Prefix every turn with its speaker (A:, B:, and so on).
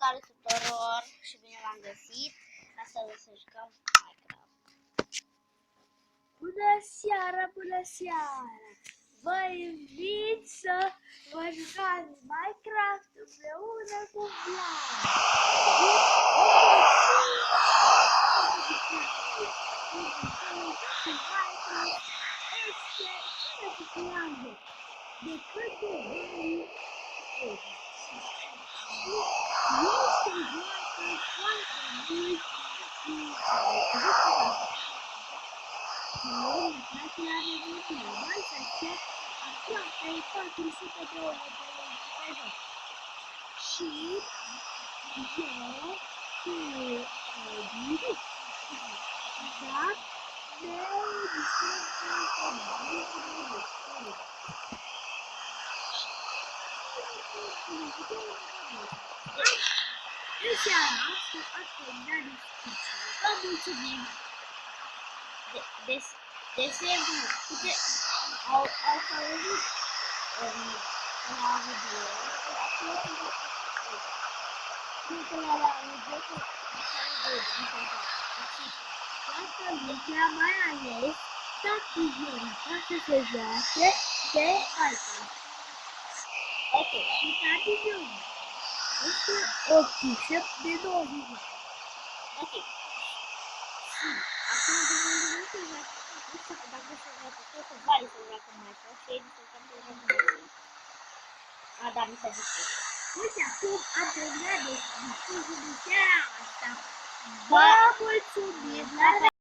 A: Salutare tuturor și bine v-am găsit. Astăzi o să jucăm Minecraft.
B: Bună seara, bună seara! Vă invit să vă jucați Minecraft împreună cu Vlad. De câte bani este joacă foarte mult și în seara asta ați terminat discuția. Vă mulțumim!
A: De exemplu, au făcut la video,
B: Toată lumea mai ales dacă Viorica să se joace de Minecraft.
A: ok,
B: Și tati Viorica este o fișă de 9 video.
A: ok. Și acum de mult nu știu dacă se joacă, cred că Vali se joacă Minecraft și Edi se joacă Minecraft. A, da, mi s-a distrus.
B: Uite, acum am terminat de discuții de seara asta. Vă mulțumim!